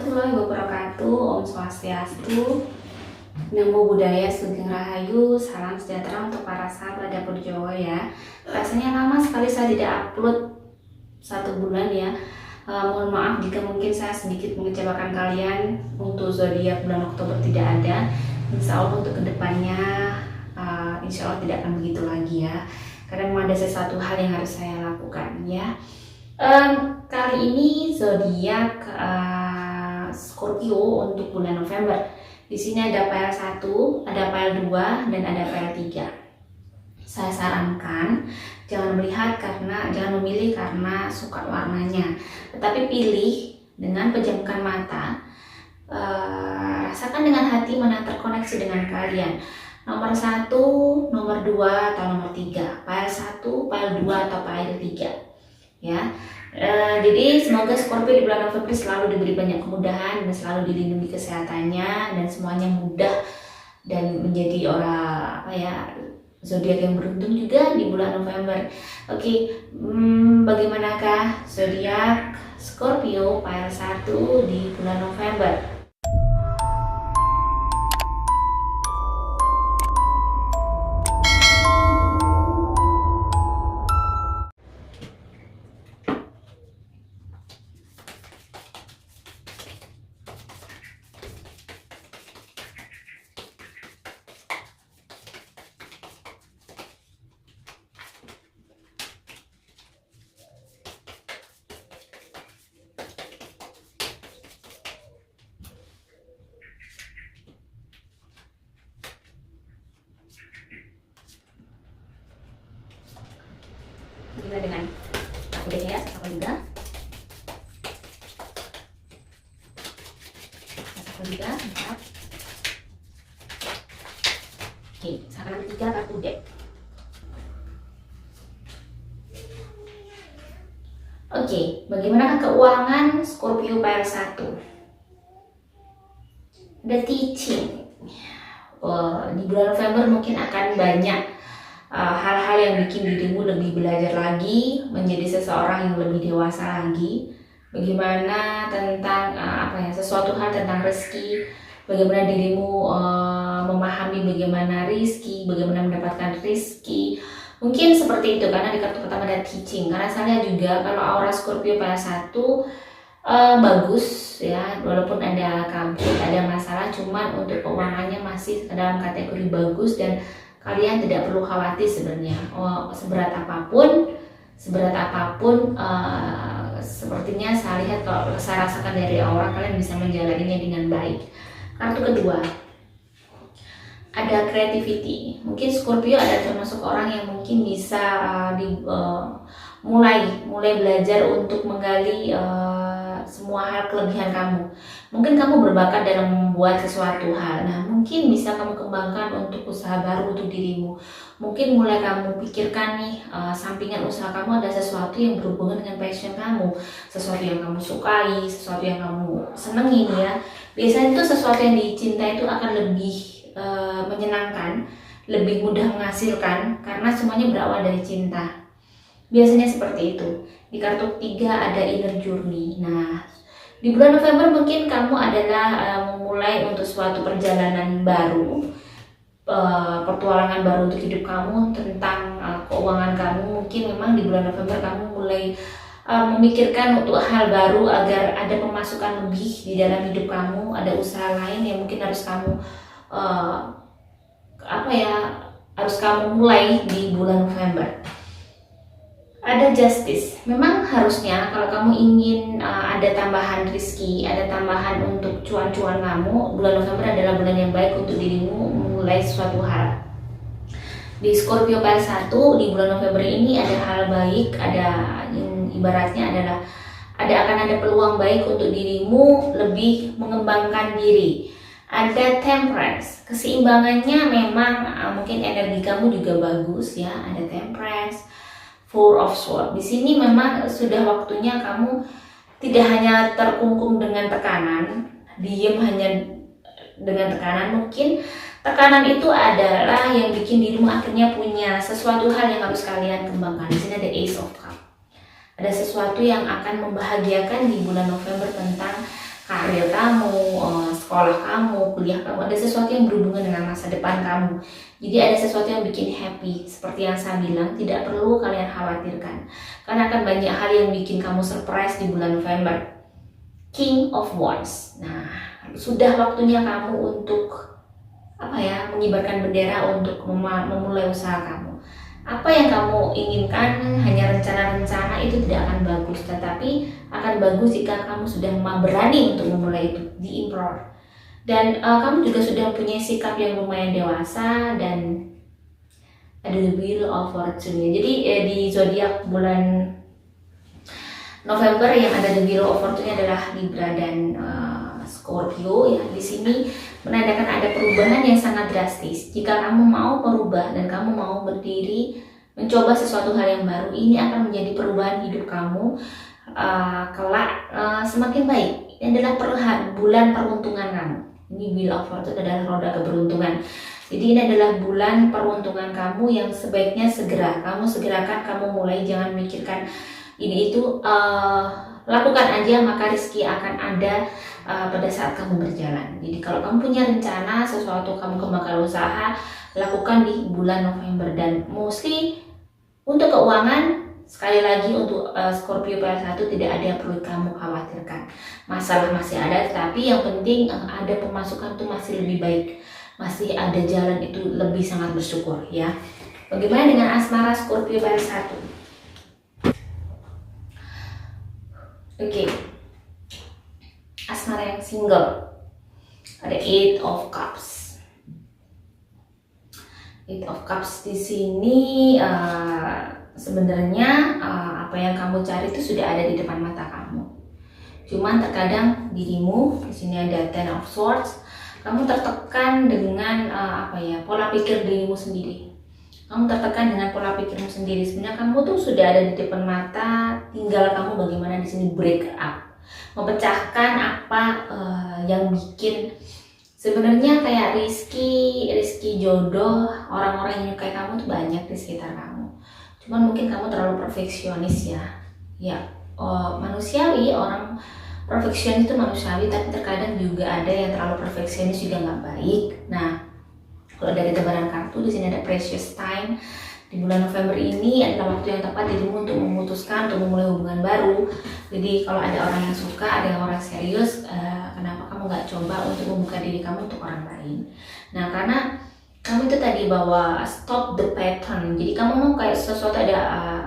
warahmatullahi wabarakatuh. Om Swastiastu, Namo Buddhaya, Sugeng Rahayu, salam sejahtera untuk para sahabat dapur Jawa ya. Rasanya lama sekali saya tidak upload 1 bulan ya. Mohon maaf jika mungkin saya sedikit mengecewakan kalian. Untuk zodiak bulan Oktober tidak ada. Insya Allah untuk kedepannya insya Allah tidak akan begitu lagi ya. Karena memang ada sesuatu hal yang harus saya lakukan ya. Kali ini zodiak Scorpio untuk bulan November. Di sini ada PL1, ada PL2, dan ada PL3. Saya sarankan jangan memilih karena suka warnanya, tetapi pilih dengan pejamkan mata. Rasakan dengan hati mana terkoneksi dengan kalian. Nomor 1, nomor 2, atau nomor 3, PL1, PL2, atau PL3 ya. Jadi semoga Scorpio di bulan November selalu diberi banyak kemudahan dan selalu dilindungi kesehatannya dan semuanya mudah dan menjadi zodiak yang beruntung juga di bulan November. Oke, bagaimanakah zodiak Scorpio PL1 di bulan November? Bagaimana dengan aku deh ya, aku juga. Aku juga, mantap. Oke, sekarang 3 kartu deck. Oke, bagaimana keuangan Scorpio PL1? The teaching. Di bulan November mungkin akan banyak hal-hal yang bikin dirimu lebih belajar lagi, menjadi seseorang yang lebih dewasa lagi. Bagaimana tentang sesuatu hal tentang rezeki, bagaimana dirimu memahami bagaimana rezeki, bagaimana mendapatkan rezeki. Mungkin seperti itu karena di kartu pertama ada teaching. Karena saya lihat juga kalau aura Scorpio PL1 bagus ya, walaupun ada konflik, ada masalah, cuman untuk keuangannya masih dalam kategori bagus dan kalian tidak perlu khawatir sebenarnya. Seberat apapun sepertinya saya lihat, kalau saya rasakan dari aura, kalian bisa menjalaninya dengan baik. Kartu kedua ada creativity. Mungkin Scorpio ada termasuk orang yang mungkin bisa mulai belajar untuk menggali semua hal kelebihan kamu. Mungkin kamu berbakat dalam membuat sesuatu hal. Nah, mungkin bisa kamu kembangkan untuk usaha baru untuk dirimu. Mungkin mulai kamu pikirkan nih, sampingan usaha kamu ada sesuatu yang berhubungan dengan passion kamu, sesuatu yang kamu sukai, sesuatu yang kamu senengin ya. Biasanya itu sesuatu yang dicintai itu akan lebih menyenangkan, lebih mudah menghasilkan karena semuanya berawal dari cinta. Biasanya seperti itu. Di kartu 3 ada inner journey. Nah, di bulan November mungkin kamu adalah memulai untuk suatu perjalanan baru, petualangan baru untuk hidup kamu, tentang keuangan kamu. Mungkin memang di bulan November kamu mulai memikirkan untuk hal baru agar ada pemasukan lebih di dalam hidup kamu, ada usaha lain yang mungkin harus kamu harus kamu mulai di bulan November. Ada justice. Memang harusnya kalau kamu ingin ada tambahan rezeki, ada tambahan untuk cuan-cuan kamu, bulan November adalah bulan yang baik untuk dirimu memulai suatu hal. Di Scorpio PL1 di bulan November ini ada hal baik, ada ibaratnya adalah akan ada peluang baik untuk dirimu lebih mengembangkan diri. Ada temperance, keseimbangannya memang mungkin energi kamu juga bagus ya. Ada temperance, Four of Swords. Di sini memang sudah waktunya kamu tidak hanya terkungkung dengan tekanan, diem hanya dengan tekanan. Mungkin tekanan itu adalah yang bikin dirimu akhirnya punya sesuatu hal yang harus kalian kembangkan. Di sini ada Ace of Cups. Ada sesuatu yang akan membahagiakan di bulan November tentang karir kamu, sekolah kamu, kuliah kamu, ada sesuatu yang berhubungan dengan masa depan kamu. Jadi ada sesuatu yang bikin happy. Seperti yang saya bilang, tidak perlu kalian khawatirkan. Karena akan banyak hal yang bikin kamu surprise di bulan November. King of Wands. Nah, sudah waktunya kamu untuk mengibarkan bendera untuk memulai usaha kamu. Apa yang kamu inginkan hanya rencana-rencana itu tidak akan bagus, tetapi akan bagus jika kamu sudah berani untuk memulai itu di Emperor. Dan kamu juga sudah punya sikap yang lumayan dewasa dan ada the Wheel of Fortune. Jadi di zodiak bulan November yang ada the Wheel of Fortune adalah Libra dan Scorpio ya. Di sini menandakan ada perubahan yang sangat drastis. Jika kamu mau merubah dan kamu mau berdiri mencoba sesuatu hal yang baru, ini akan menjadi perubahan hidup kamu kelak semakin baik. Ini adalah bulan peruntungan kamu. Ini Wheel of Fortune adalah roda keberuntungan. Jadi ini adalah bulan peruntungan kamu yang sebaiknya kamu segerakan, kamu mulai, jangan mikirkan ini itu, lakukan aja maka rezeki akan ada pada saat kamu berjalan. Jadi kalau kamu punya rencana sesuatu, kamu kembangkan usaha, lakukan di bulan November. Dan mostly untuk keuangan, sekali lagi untuk Scorpio PL1 tidak ada yang perlu kamu khawatirkan. Masalah masih ada, tetapi yang penting ada pemasukan itu masih lebih baik, masih ada jalan, itu lebih sangat bersyukur ya. Bagaimana dengan asmara Scorpio PL1? Oke. Asmara yang single, ada Eight of Cups. Eight of Cups di sini sebenarnya apa yang kamu cari itu sudah ada di depan mata kamu. Cuman terkadang dirimu, di sini ada Ten of Swords, kamu tertekan dengan pola pikir dirimu sendiri. Kamu tertekan dengan pola pikirmu sendiri. Sebenarnya kamu tuh sudah ada di depan mata, tinggal kamu bagaimana di sini break up, memecahkan apa yang bikin sebenarnya kayak rizki jodoh, orang-orang yang menyukai kamu tuh banyak di sekitar kamu. Cuman mungkin kamu terlalu perfeksionis ya, manusiawi, orang perfeksionis itu manusiawi, tapi terkadang juga ada yang terlalu perfeksionis juga nggak baik. Nah, kalau dari tebaran kartu di sini ada precious time. Di bulan November ini adalah waktu yang tepat dirimu untuk memutuskan, untuk memulai hubungan baru. Jadi kalau ada orang yang suka, ada yang orang serius, kenapa kamu nggak coba untuk membuka diri kamu untuk orang lain? Nah, karena kamu itu tadi bawa stop the pattern. Jadi kamu mau kayak sesuatu ada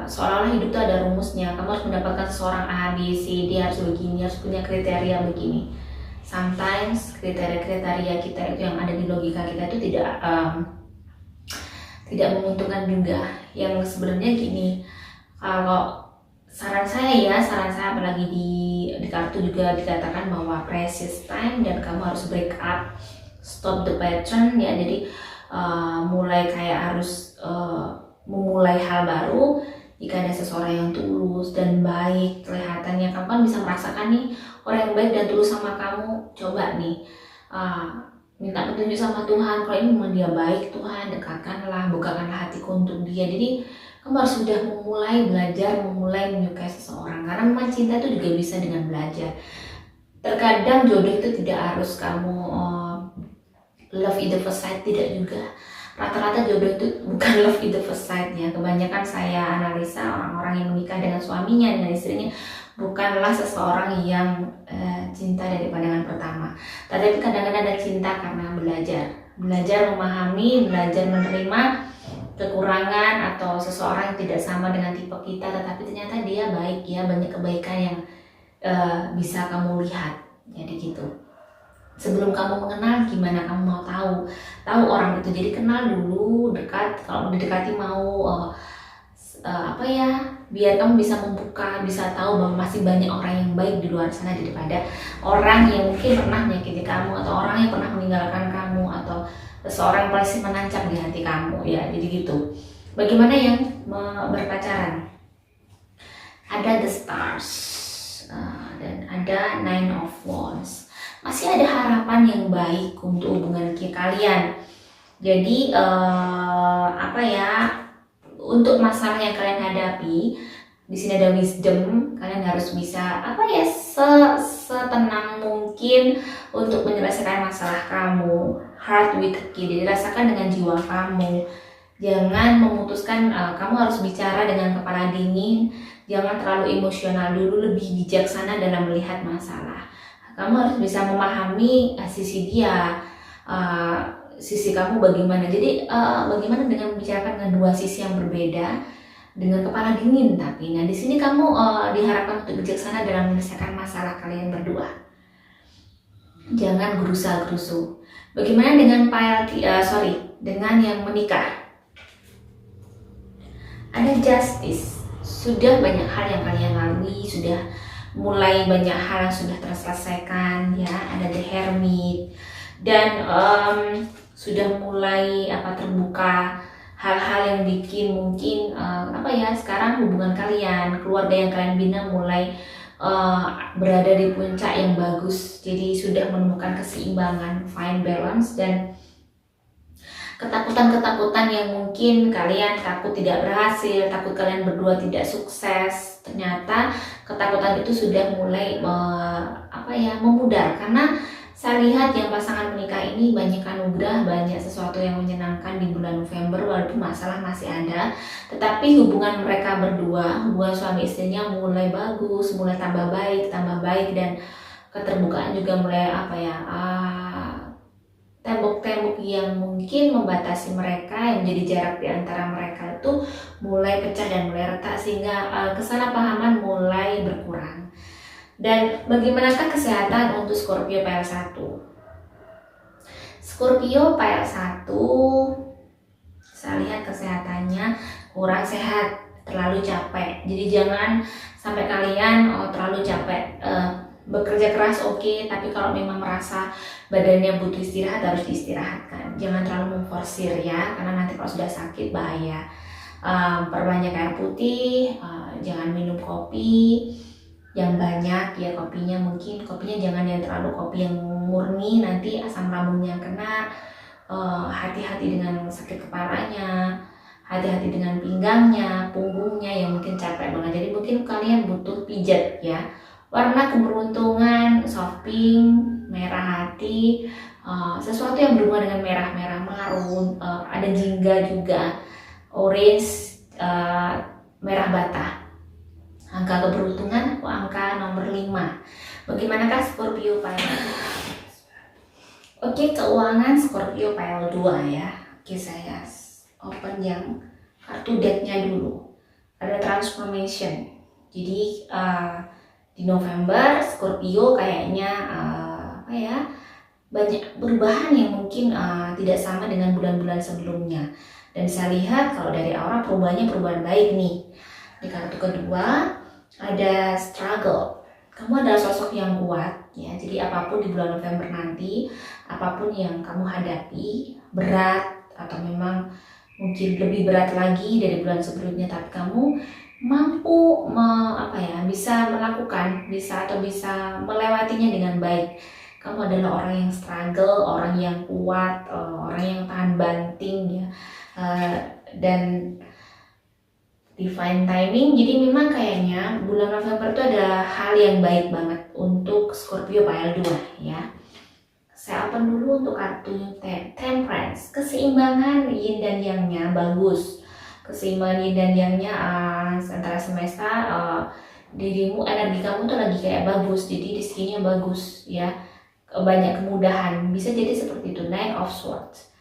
seolah-olah hidup itu ada rumusnya. Kamu harus mendapatkan seseorang A, B, C, D, harus begini, harus punya kriteria begini. Sometimes kriteria-kriteria kita itu yang ada di logika kita itu tidak menguntungkan juga. Yang sebenarnya gini, kalau saran saya apalagi di kartu juga dikatakan bahwa precious time dan kamu harus break up, stop the pattern ya. Jadi mulai kayak harus memulai hal baru. Jika ada seseorang yang tulus dan baik, kelihatannya kamu kan bisa merasakan nih orang yang baik dan tulus sama kamu. Coba nih minta petunjuk sama Tuhan, kalau ini memang dia baik, Tuhan dekatkanlah, bukakanlah hatiku untuk dia. Jadi kamu harus sudah mulai menyukai seseorang, karena memang cinta itu juga bisa dengan belajar. Terkadang jodoh itu tidak harus kamu love at the first sight, tidak juga. Rata-rata jodoh itu bukan love at the first sight ya. Kebanyakan saya analisa orang-orang yang menikah dengan suaminya, dengan istrinya, bukanlah seseorang yang cinta dari pandangan pertama, tapi kadang-kadang ada cinta karena belajar memahami, belajar menerima kekurangan atau seseorang yang tidak sama dengan tipe kita, tetapi ternyata dia baik ya, banyak kebaikan yang bisa kamu lihat. Jadi gitu. Sebelum kamu mengenal, gimana kamu mau tahu orang itu? Jadi kenal dulu, dekat. Kalau mendekati mau biar kamu bisa membuka, bisa tahu bahwa masih banyak orang yang baik di luar sana daripada orang yang mungkin pernah menyakiti kamu, atau orang yang pernah meninggalkan kamu, atau seseorang yang masih menancap di hati kamu ya. Jadi gitu. Bagaimana yang berpacaran? Ada the stars dan ada Nine of Wands. Masih ada harapan yang baik untuk hubungan kalian. Jadi untuk masalah yang kalian hadapi, di sini ada wisdom. Kalian harus bisa setenang mungkin mungkin untuk menyelesaikan masalah kamu, heart with a key, jadi rasakan dengan jiwa kamu. Jangan memutuskan, kamu harus bicara dengan kepala dingin, jangan terlalu emosional dulu, lebih bijaksana dalam melihat masalah. Kamu harus bisa memahami sisi dia, sisi kamu bagaimana. Jadi bagaimana dengan membicarakan dengan dua sisi yang berbeda dengan kepala dingin. Tapi di sini kamu diharapkan untuk bijaksana dalam menyelesaikan masalah kalian berdua. Jangan gerusa-gerusu. Bagaimana dengan dengan yang menikah? Ada justice. Sudah banyak hal yang kalian lalui, sudah mulai banyak hal yang sudah terselesaikan ya. Ada the hermit dan sudah mulai terbuka hal-hal yang bikin mungkin sekarang hubungan kalian, keluarga yang kalian bina mulai berada di puncak yang bagus. Jadi sudah menemukan keseimbangan, find balance, dan ketakutan-ketakutan yang mungkin kalian takut tidak berhasil, takut kalian berdua tidak sukses, ternyata ketakutan itu sudah mulai memudar. Karena saya lihat yang pasangan menikah ini banyak anugerah, banyak sesuatu yang menyenangkan di bulan November, walaupun masalah masih ada, tetapi hubungan mereka berdua, hubungan suami istrinya mulai bagus, mulai tambah baik, dan keterbukaan juga mulai tembok-tembok yang mungkin membatasi mereka, yang menjadi jarak di antara mereka itu mulai pecah dan mulai retak, sehingga kesalahpahaman mulai berkurang. Dan bagaimanakah kesehatan untuk Scorpio PL1? Scorpio PL1, saya lihat kesehatannya kurang sehat, terlalu capek. Jadi jangan sampai kalian terlalu capek. Bekerja keras oke, tapi kalau memang merasa badannya butuh istirahat, harus diistirahatkan. Jangan terlalu memforsir ya, karena nanti kalau sudah sakit bahaya. Perbanyak air putih, jangan minum kopi yang banyak ya. Kopinya jangan yang terlalu kopi yang murni, nanti asam lambungnya kena. Hati-hati dengan sakit kepalanya, hati-hati dengan pinggangnya, punggungnya yang mungkin capek banget. Jadi mungkin kalian butuh pijat ya. Warna keberuntungan soft pink, merah hati, sesuatu yang berhubungan dengan merah marun, ada jingga juga, orange, merah bata. Angka keberuntungan angka nomor 5. Bagaimanakah Scorpio PL? Oke, keuangan Scorpio PL2 ya. Oke, saya open yang kartu decknya dulu. Ada transformation. Jadi di November Scorpio kayaknya banyak perubahan yang mungkin tidak sama dengan bulan-bulan sebelumnya. Dan saya lihat kalau dari aura perubahan baik nih. Di kartu kedua ada struggle. Kamu adalah sosok yang kuat ya. Jadi apapun di bulan November nanti, apapun yang kamu hadapi, berat atau memang mungkin lebih berat lagi dari bulan sebelumnya, tapi kamu mampu bisa melewatinya dengan baik. Kamu adalah orang yang struggle, orang yang kuat, orang yang tahan banting ya, dan divine timing. Jadi memang kayaknya bulan November itu ada hal yang baik banget untuk Scorpio PL2 ya. Saya open dulu untuk kartu Temperance. Keseimbangan yin dan yang-nya bagus. Keseimbangan yin dan yang-nya antara semesta, dirimu, energi kamu tuh lagi kayak bagus, jadi rezekinya bagus ya, banyak kemudahan, bisa jadi seperti itu. Nine of Swords,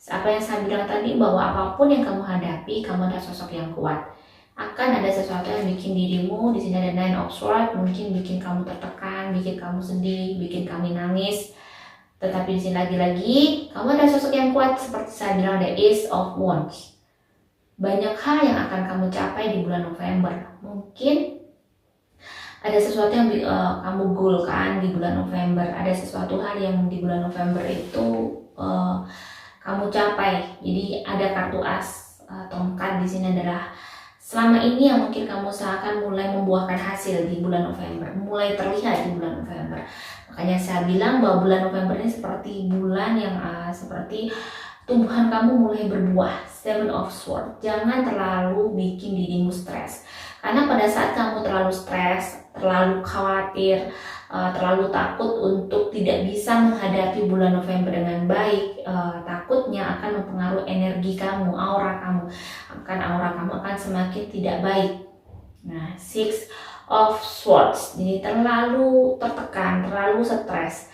apa yang saya bilang tadi, bahwa apapun yang kamu hadapi, kamu adalah sosok yang kuat. Akan ada sesuatu yang bikin dirimu, di sini ada Nine of Swords, mungkin bikin kamu tertekan, bikin kamu sedih, bikin kamu nangis. Tetapi di sini lagi-lagi kamu adalah sosok yang kuat, seperti saya bilang, the Ace of Wands. Banyak hal yang akan kamu capai di bulan November. Mungkin ada sesuatu yang kamu goalkan di bulan November. Ada sesuatu hal yang di bulan November itu kamu capai. Jadi ada kartu as tongkat di sini adalah selama ini yang mungkin kamu usahakan mulai membuahkan hasil di bulan November, mulai terlihat di bulan November. Makanya saya bilang bahwa bulan November ini seperti bulan yang seperti tumbuhan kamu mulai berbuah. Seven of Swords. Jangan terlalu bikin dirimu stres. Karena pada saat kamu terlalu stres, terlalu khawatir, terlalu takut untuk tidak bisa menghadapi bulan November dengan baik, takutnya akan mempengaruhi energi kamu, aura kamu, akan semakin tidak baik. Nah, Six of Swords, jadi terlalu tertekan, terlalu stres.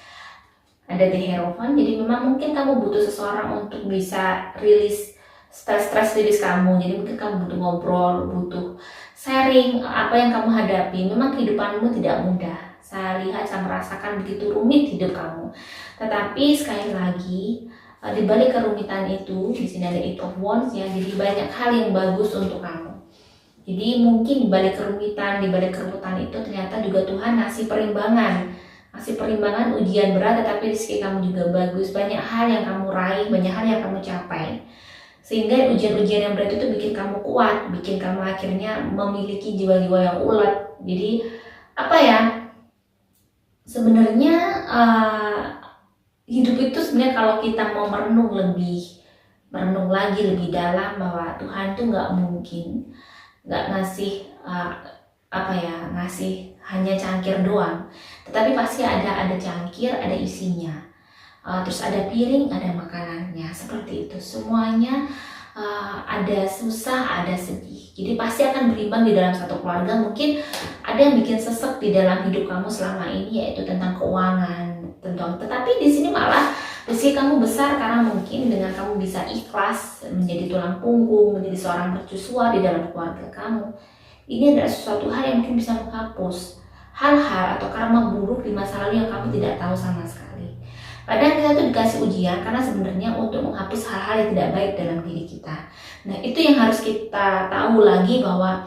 Ada The Hierophant, jadi memang mungkin kamu butuh seseorang untuk bisa rilis stres rilis kamu. Jadi mungkin kamu butuh ngobrol, butuh sharing apa yang kamu hadapi. Memang kehidupanmu tidak mudah. Saya lihat, saya merasakan begitu rumit hidup kamu. Tetapi sekali lagi, di balik kerumitan itu, di sini ada Eight of Wands ya. Jadi banyak hal yang bagus untuk kamu. Jadi mungkin di balik kerumitan, di balik kerumitan itu ternyata juga Tuhan ngasih perimbangan ujian berat, tetapi rezeki kamu juga bagus. Banyak hal yang kamu raih, banyak hal yang kamu capai. Sehingga ujian-ujian yang berat itu bikin kamu kuat, bikin kamu akhirnya memiliki jiwa-jiwa yang ulet. Jadi apa ya, sebenarnya hidup itu sebenarnya kalau kita mau merenung lagi lebih dalam, bahwa Tuhan tuh nggak mungkin nggak ngasih ngasih hanya cangkir doang, tetapi pasti ada cangkir, ada isinya, terus ada piring, ada makanannya, seperti itu semuanya. Ada susah, ada sedih, jadi pasti akan berimbang di dalam satu keluarga. Mungkin ada yang bikin sesek di dalam hidup kamu selama ini, yaitu tentang keuangan, tetapi di sini malah rezeki kamu besar karena mungkin dengan kamu bisa ikhlas menjadi tulang punggung, menjadi seorang mercusuar di dalam keluarga kamu. Ini adalah sesuatu hal yang mungkin bisa menghapus hal-hal atau karma buruk di masa lalu yang kamu tidak tahu sama sekali. Kadang kita tuh dikasih ujian karena sebenarnya untuk menghapus hal-hal yang tidak baik dalam diri kita. Nah, itu yang harus kita tahu lagi, bahwa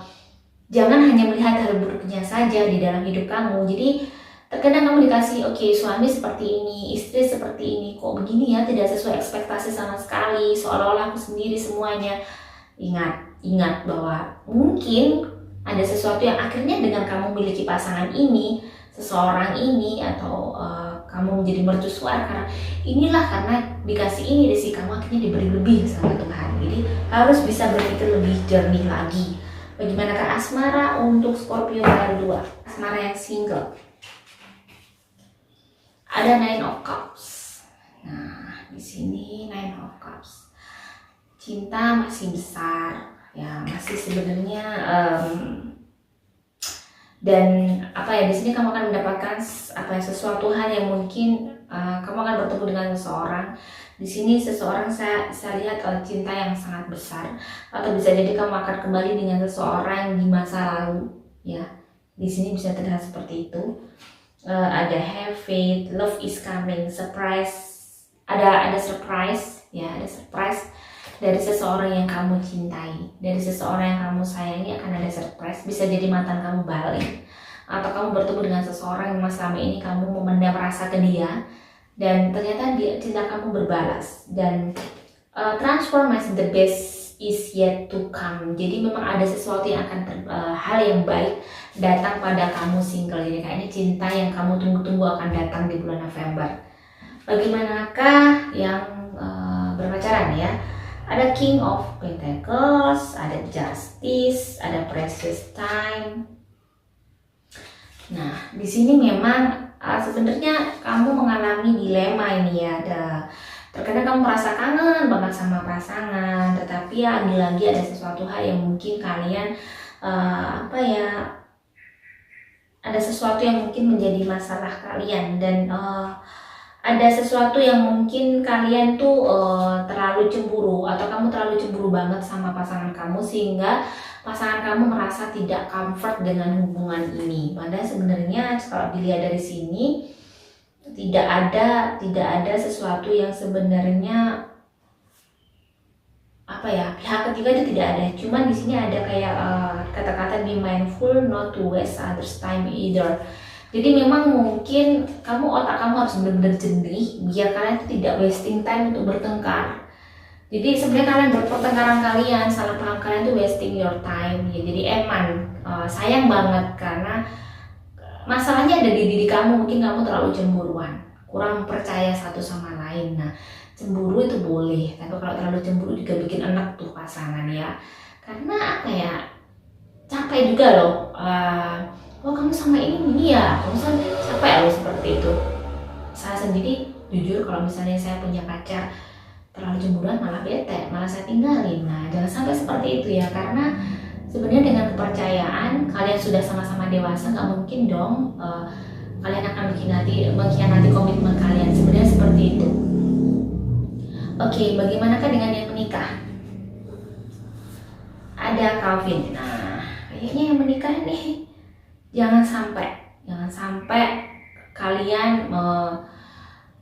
jangan hanya melihat hal buruknya saja di dalam hidup kamu. Jadi terkadang kamu dikasih, oke, suami seperti ini, istri seperti ini, kok begini ya, tidak sesuai ekspektasi sama sekali, seolah-olah aku sendiri semuanya. Ingat bahwa mungkin ada sesuatu yang akhirnya dengan kamu memiliki pasangan ini, seseorang ini, atau kamu menjadi mercusuar karena dikasih ini, rezeki kamu akhirnya diberi lebih sama Tuhan. Jadi harus bisa berpikir lebih jernih lagi. Bagaimanakah asmara untuk Scorpio baru 2, asmara yang single? Ada Nine of Cups. Nah, di sini Nine of Cups. Cinta masih besar, ya masih sebenarnya dan di sini kamu akan mendapatkan sesuatu hal yang mungkin kamu akan bertemu dengan seseorang. Di sini seseorang saya lihat cinta yang sangat besar, atau bisa jadi kamu akan kembali dengan seseorang di masa lalu, ya. Di sini bisa terlihat seperti itu. Ada have faith, love is coming, surprise, ada surprise, ya, ada surprise dari seseorang yang kamu cintai, dari seseorang yang kamu sayangi. Akan ada surprise, bisa jadi mantan kamu balik, atau kamu bertemu dengan seseorang yang selama ini kamu memendam rasa ke dia, dan ternyata cinta kamu berbalas. Dan transformation, the best is yet to come. Jadi memang ada sesuatu yang akan hal yang baik datang pada kamu single. Jadi kayaknya cinta yang kamu tunggu-tunggu akan datang di bulan November. Bagaimanakah yang berpacaran ya? Ada King of Pentacles, ada Justice, ada Precious Time. Nah, di sini memang sebenarnya kamu mengalami dilema ini ya. Terkadang kamu merasa kangen banget sama pasangan, tetapi ya lagi-lagi ada sesuatu hal yang mungkin kalian ada sesuatu yang mungkin menjadi masalah kalian, dan ada sesuatu yang mungkin kalian tuh terlalu cemburu, atau kamu terlalu cemburu banget sama pasangan kamu sehingga pasangan kamu merasa tidak comfort dengan hubungan ini. Padahal sebenarnya kalau dilihat dari sini tidak ada sesuatu yang sebenarnya pihak ketiga itu tidak ada. Cuman di sini ada kayak kata-kata be mindful not to waste others time either. Jadi memang mungkin otak kamu harus benar-benar jernih biar kalian itu tidak wasting time untuk bertengkar. Jadi sebenarnya pertengkaran kalian, salah paham kalian itu wasting your time ya. Jadi sayang banget karena masalahnya ada di diri kamu. Mungkin kamu terlalu cemburuan, kurang percaya satu sama lain. Nah, cemburu itu boleh, tapi kalau terlalu cemburu juga bikin enak tuh pasangan ya. Karena capek juga loh oh kamu sama ini ya, kamu sampai loh seperti itu. Saya sendiri jujur kalau misalnya saya punya pacar terlalu cemburuan malah bete, malah saya tinggalin. Nah jangan sampai seperti itu ya, karena sebenarnya dengan kepercayaan kalian sudah sama-sama dewasa, nggak mungkin dong kalian akan mengkhianati komitmen kalian. Sebenarnya seperti itu. Oke, bagaimanakah dengan yang menikah? Ada Calvin. Nah, kayaknya yang menikah nih jangan sampai kalian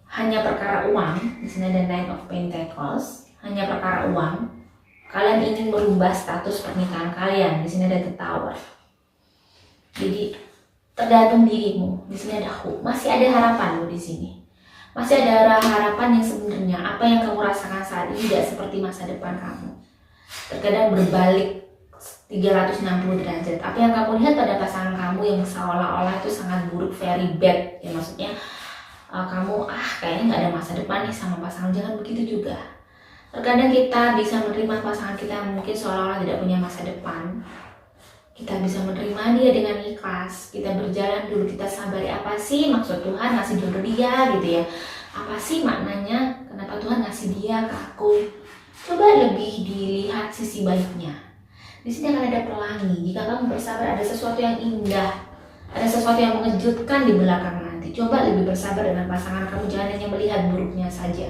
hanya perkara uang. Di sini ada Knight of Pentacles, hanya perkara uang. Kalian ingin merubah status pernikahan kalian. Di sini ada The Tower. Jadi tergantung dirimu. Di sini ada hope. Masih ada harapan loh di sini. Masih ada harapan yang sebenarnya apa yang kamu rasakan saat ini tidak seperti masa depan kamu. Terkadang berbalik 360 derajat. Apa yang kamu lihat pada pasangan kamu yang seolah-olah itu sangat buruk, very bad. Ya maksudnya kamu kayaknya nggak ada masa depan nih sama pasangan. Jangan begitu juga. Terkadang kita bisa menerima pasangan kita yang mungkin seolah-olah tidak punya masa depan. Kita bisa menerima dia dengan ikhlas. Kita berjalan dulu, kita sabari apa sih maksud Tuhan ngasih jodoh dia gitu ya. Apa sih maknanya, kenapa Tuhan ngasih dia ke aku. Coba lebih dilihat sisi baiknya. Di sini akan ada pelangi. Jika kamu bersabar, ada sesuatu yang indah, ada sesuatu yang mengejutkan di belakang nanti. Coba lebih bersabar dengan pasangan kamu, jangan hanya melihat buruknya saja.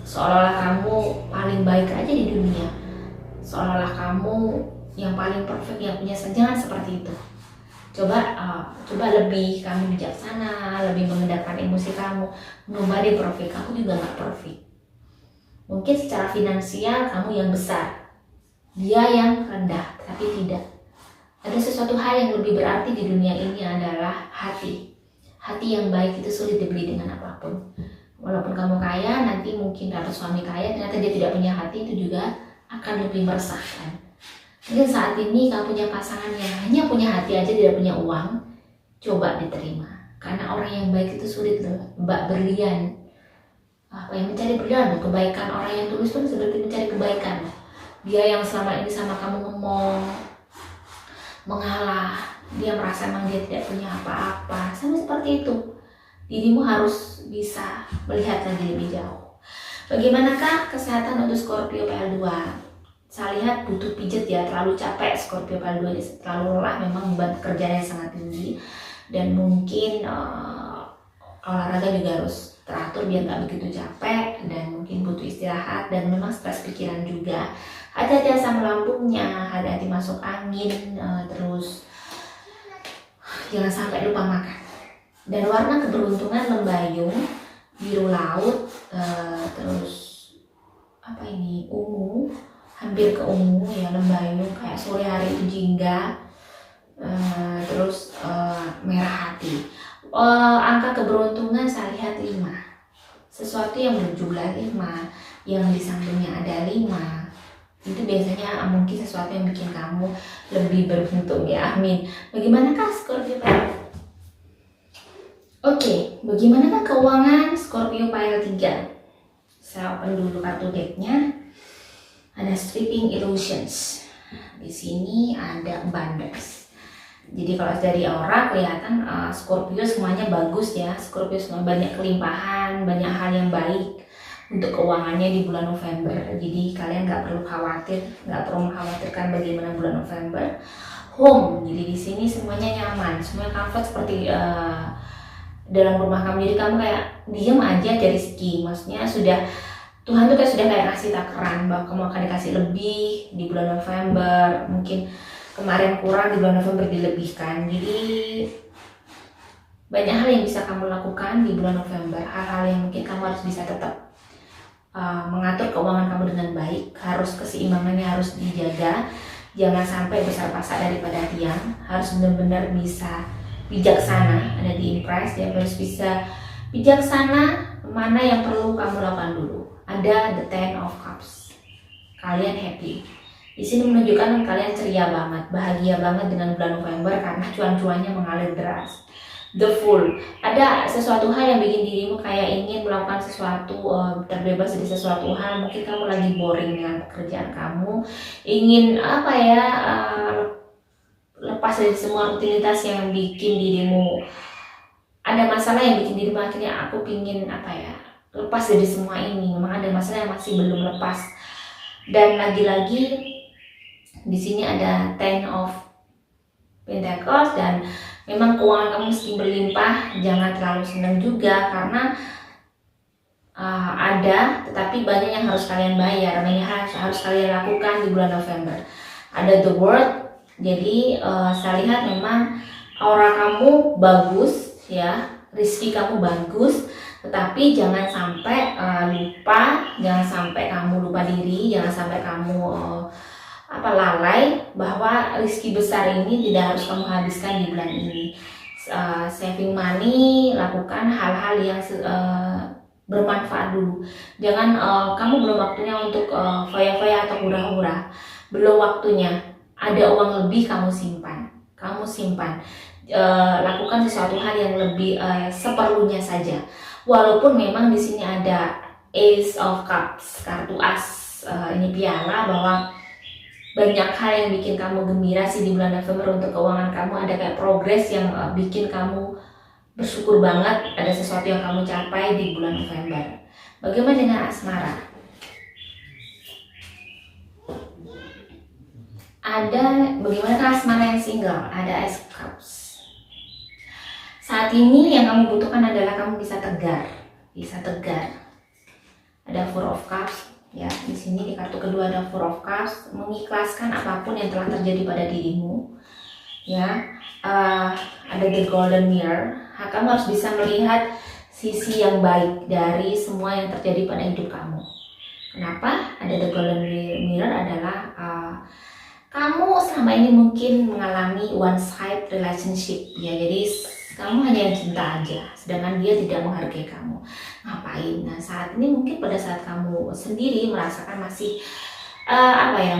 Seolah-olah kamu paling baik aja di dunia. Seolah-olah kamu yang paling perfect, yang punya jangan seperti itu. Coba lebih kamu bijaksana, lebih mengendalikan emosi kamu. Nobody perfect, aku juga nggak perfect. Mungkin secara finansial kamu yang besar, dia yang rendah, tapi tidak. Ada sesuatu hal yang lebih berarti di dunia ini adalah hati. Hati yang baik itu sulit dibeli dengan apapun. Walaupun kamu kaya, nanti mungkin dapat suami kaya, ternyata dia tidak punya hati, itu juga akan lebih meresahkan. Mungkin saat ini kamu punya pasangan yang hanya punya hati aja, tidak punya uang, coba diterima. Karena orang yang baik itu sulit loh, Mbak Berlian. Apa yang mencari berlian? Kebaikan orang yang tulus pun seperti mencari kebaikan. Dia yang selama ini sama kamu ngomong, mengalah, dia merasa memang dia tidak punya apa-apa, sama seperti itu. Dirimu harus bisa melihat lagi lebih jauh. Bagaimanakah kesehatan untuk Scorpio PL2? Saya lihat butuh pijet ya, terlalu capek Scorpio PL2, terlalu lelah, memang beban pekerjaannya sangat tinggi. Dan mungkin olahraga juga harus teratur biar nggak begitu capek, dan mungkin butuh istirahat, dan memang stres pikiran juga. Hati-hati asam lambungnya, hati-hati masuk angin, terus jangan sampai lupa makan. Dan warna keberuntungan lembayung, biru laut, terus apa ini, ungu, hampir ke ungu ya, lembayung kayak sore hari itu jingga, terus merah hati. Angka keberuntungan saya lihat 5. Sesuatu yang berjumlah 5, yang di sampingnya ada 5, itu biasanya mungkin sesuatu yang bikin kamu lebih beruntung ya, amin. Bagaimanakah Scorpio PL? Oke, bagaimanakah keuangan Scorpio PL 3? Saya open dulu kartu decknya. Ada Stripping Illusions. Di sini ada Abundance. Jadi kalau dari aura kelihatan Scorpio semuanya bagus ya. Scorpio semua banyak kelimpahan, banyak hal yang baik untuk keuangannya di bulan November. Jadi kalian nggak perlu khawatir, nggak perlu mengkhawatirkan bagaimana bulan November. Home, jadi di sini semuanya nyaman, semuanya comfort seperti dalam rumah kamu. Jadi kamu kayak diem aja dari rezeki. Maksudnya Tuhan tuh sudah kayak ngasih takaran bahwa kamu akan dikasih lebih di bulan November. Mungkin kemarin kurang, di bulan November dilebihkan. Jadi banyak hal yang bisa kamu lakukan di bulan November. Hal-hal yang mungkin kamu harus bisa tetap mengatur keuangan kamu dengan baik. Harus keseimbangannya harus dijaga. Jangan sampai besar-pasak daripada tiang. Harus benar-benar bisa bijaksana. Ada di Impress, dia harus bisa bijaksana mana yang perlu kamu lakukan dulu. Ada the Ten of Cups. Kalian happy. Di sini menunjukkan kalian ceria banget, bahagia banget dengan bulan November karena cuan-cuannya mengalir deras. The Fool. Ada sesuatu hal yang bikin dirimu kayak ingin melakukan sesuatu, terbebas dari sesuatu hal. Mungkin kamu lagi boring dengan pekerjaan kamu, ingin lepas dari semua rutinitas yang bikin dirimu ada masalah, yang bikin dirimu akhirnya aku pingin apa ya, lepas dari semua ini. Memang ada masalah yang masih belum lepas. Dan lagi-lagi di sini ada Ten of Pentacles, dan memang keuangan kamu meski berlimpah, jangan terlalu senang juga karena ada, tetapi banyak yang harus kalian bayar, banyak harus kalian lakukan di bulan November. Ada The World, jadi saya lihat memang aura kamu bagus ya, rezeki kamu bagus, tetapi jangan sampai lupa, jangan sampai kamu lupa diri, jangan sampai kamu lalai bahwa rezeki besar ini tidak harus kamu habiskan di bulan ini. Saving money, lakukan hal-hal yang bermanfaat dulu. Jangan kamu belum waktunya untuk foya-foya atau hura-hura. Belum waktunya. Ada uang lebih, kamu simpan. Lakukan sesuatu hal yang lebih seperlunya saja. Walaupun memang di sini ada Ace of Cups, kartu as, ini piala, bahwa banyak hal yang bikin kamu gembira sih di bulan November untuk keuangan kamu. Ada kayak progres yang bikin kamu bersyukur banget, ada sesuatu yang kamu capai di bulan November. Bagaimana dengan asmara? Bagaimana dengan asmara yang single? Ada Ace of Cups. Saat ini yang kamu butuhkan adalah kamu bisa tegar. Ada Four of Cups. Ya, di sini di kartu kedua ada Four of Cups, mengikhlaskan apapun yang telah terjadi pada dirimu. Ya, ada The Golden Mirror. Kamu harus bisa melihat sisi yang baik dari semua yang terjadi pada hidup kamu. Kenapa ada The Golden Mirror? Adalah kamu selama ini mungkin mengalami one side relationship ya, jadi kamu hanya yang cinta aja, sedangkan dia tidak menghargai kamu. Ngapain? Nah, saat ini mungkin pada saat kamu sendiri merasakan masih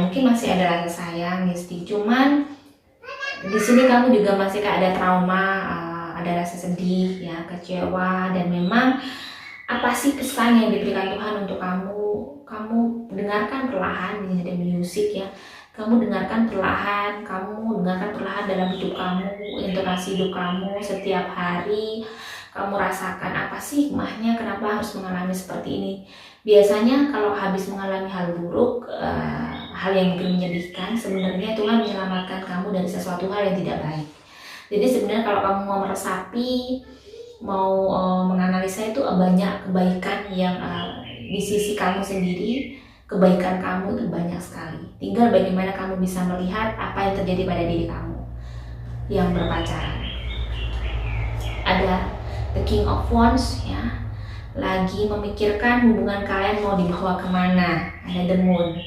mungkin masih ada rasa sayang, cuman di sini kamu juga masih kayak ada trauma, ada rasa sedih, ya, kecewa, dan memang apa sih pesan yang diberikan Tuhan untuk kamu? Kamu dengarkan perlahan, ini ada musik ya. Kamu dengarkan perlahan dalam hidup kamu, intonasi hidup kamu setiap hari. Kamu rasakan apa sih hikmahnya, kenapa harus mengalami seperti ini. Biasanya kalau habis mengalami hal buruk, hal yang mungkin menyedihkan, sebenarnya Tuhan menyelamatkan kamu dari sesuatu hal yang tidak baik. Jadi sebenarnya kalau kamu mau meresapi, mau menganalisa, itu banyak kebaikan yang di sisi kamu sendiri. Kebaikan kamu itu banyak sekali. Tinggal bagaimana kamu bisa melihat apa yang terjadi pada diri kamu yang berpacaran. Ada The King of Wands ya, lagi memikirkan hubungan kalian mau dibawa kemana. Ada The Moon.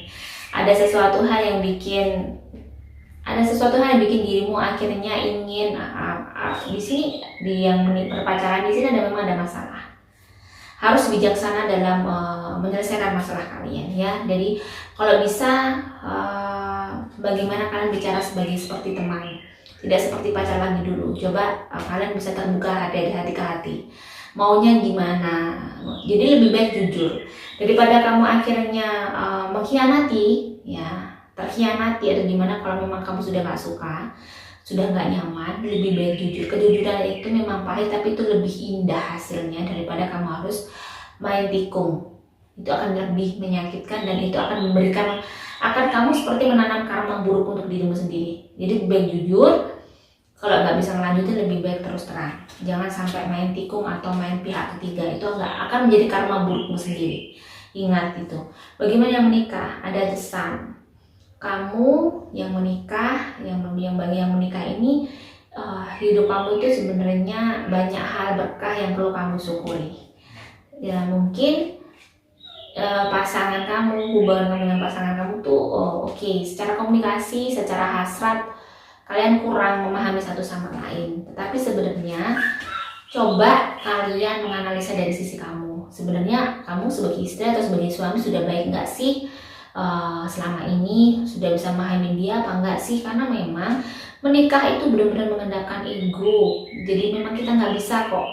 Ada sesuatu hal yang bikin dirimu akhirnya ingin di sini, di yang berpacaran di sini memang ada masalah. Harus bijaksana dalam menyelesaikan masalah kalian ya. Jadi kalau bisa bagaimana kalian bicara seperti teman, tidak seperti pacar lagi dulu. Coba kalian bisa terbuka hati ke hati. Maunya gimana? Jadi lebih baik jujur daripada kamu akhirnya mengkhianati ya. Terkhianati atau gimana. Kalau memang kamu sudah gak suka, sudah gak nyaman, lebih baik jujur. Kejujuran itu memang pahit, tapi itu lebih indah hasilnya daripada kamu harus main tikung. Itu akan lebih menyakitkan, dan itu akan kamu seperti menanam karma buruk untuk dirimu sendiri. Jadi lebih baik jujur. Kalau nggak bisa melanjutin, lebih baik terus terang. Jangan sampai main tikung atau main pihak ketiga. Itu akan menjadi karma burukmu sendiri. Ingat itu. Bagaimana yang menikah? Ada The Sun. Kamu yang menikah, yang menikah ini, hidup kamu itu sebenarnya banyak hal berkah yang perlu kamu syukuri. Ya, mungkin pasangan kamu, hubungan kamu dengan pasangan kamu tuh oke. Secara komunikasi, secara hasrat, kalian kurang memahami satu sama lain. Tetapi sebenarnya coba kalian menganalisa dari sisi kamu. Sebenarnya kamu sebagai istri atau sebagai suami sudah baik nggak sih? Selama ini sudah bisa memahami dia apa enggak sih? Karena memang menikah itu benar-benar mengendalikan ego. Jadi memang kita nggak bisa kok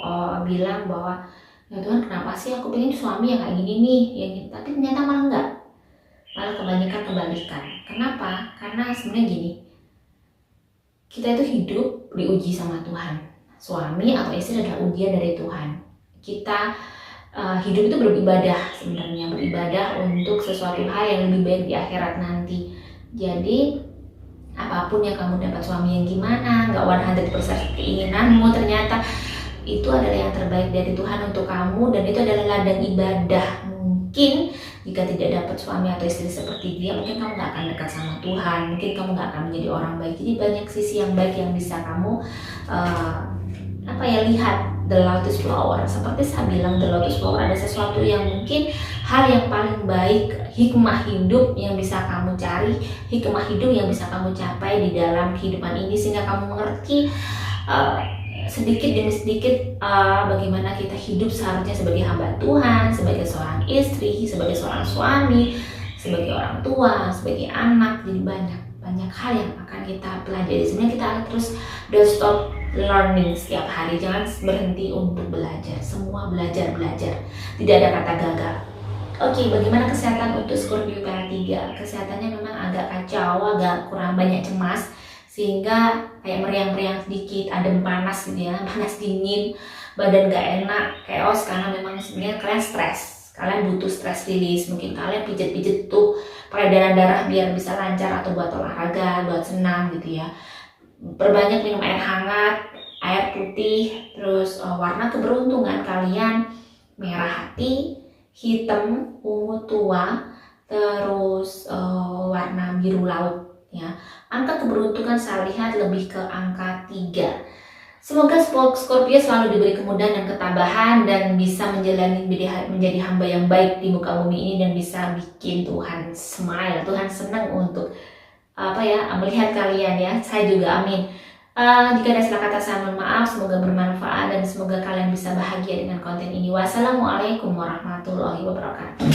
bilang bahwa ya Tuhan, kenapa sih aku pengen suami yang kayak gini nih ya, tapi ternyata malah enggak, malah kebalikan. Kenapa? Karena sebenarnya gini, kita itu hidup diuji sama Tuhan. Suami atau istri adalah ujian dari Tuhan. Kita hidup itu beribadah sebenarnya, beribadah untuk sesuatu hal yang lebih baik di akhirat nanti. Jadi apapun yang kamu dapat suami yang gimana, nggak 100% keinginanmu, ternyata itu adalah yang terbaik dari Tuhan untuk kamu, dan itu adalah ladang ibadah. Mungkin jika tidak dapat suami atau istri seperti dia, mungkin kamu nggak akan dekat sama Tuhan, mungkin kamu nggak akan menjadi orang baik. Jadi banyak sisi yang baik yang bisa kamu lihat. The lotus flower, seperti saya bilang, the lotus flower ada sesuatu yang mungkin hal yang paling baik, hikmah hidup yang bisa kamu cari, hikmah hidup yang bisa kamu capai di dalam kehidupan ini, sehingga kamu mengerti sedikit demi sedikit bagaimana kita hidup seharusnya sebagai hamba Tuhan, sebagai seorang istri, sebagai seorang suami, sebagai orang tua, sebagai anak. Jadi banyak hal yang akan kita pelajari. Sebenarnya kita akan terus don't stop learning setiap hari, jangan berhenti untuk belajar. Semua belajar, tidak ada kata gagal. Oke, bagaimana kesehatan untuk Scorpio Piala 3? Kesehatannya memang agak kacau, agak kurang banyak cemas, sehingga kayak meriang-meriang sedikit, adem panas gitu ya, panas dingin, badan gak enak, chaos, karena memang sebenarnya kalian stres, kalian butuh stress release. Mungkin kalian pijet-pijet tuh peredaran darah biar bisa lancar, atau buat olahraga, buat senam gitu ya. Perbanyak minum air hangat, air putih, terus warna keberuntungan kalian merah hati, hitam, ungu tua, terus warna biru laut ya. Angka keberuntungan saya lihat lebih ke angka 3. Semoga Scorpio selalu diberi kemudahan dan ketabahan, dan bisa menjadi hamba yang baik di muka bumi ini, dan bisa bikin Tuhan smile. Tuhan senang untuk melihat kalian ya. Saya juga amin. Jika ada salah kata saya mohon maaf, semoga bermanfaat dan semoga kalian bisa bahagia dengan konten ini. Wassalamualaikum warahmatullahi wabarakatuh.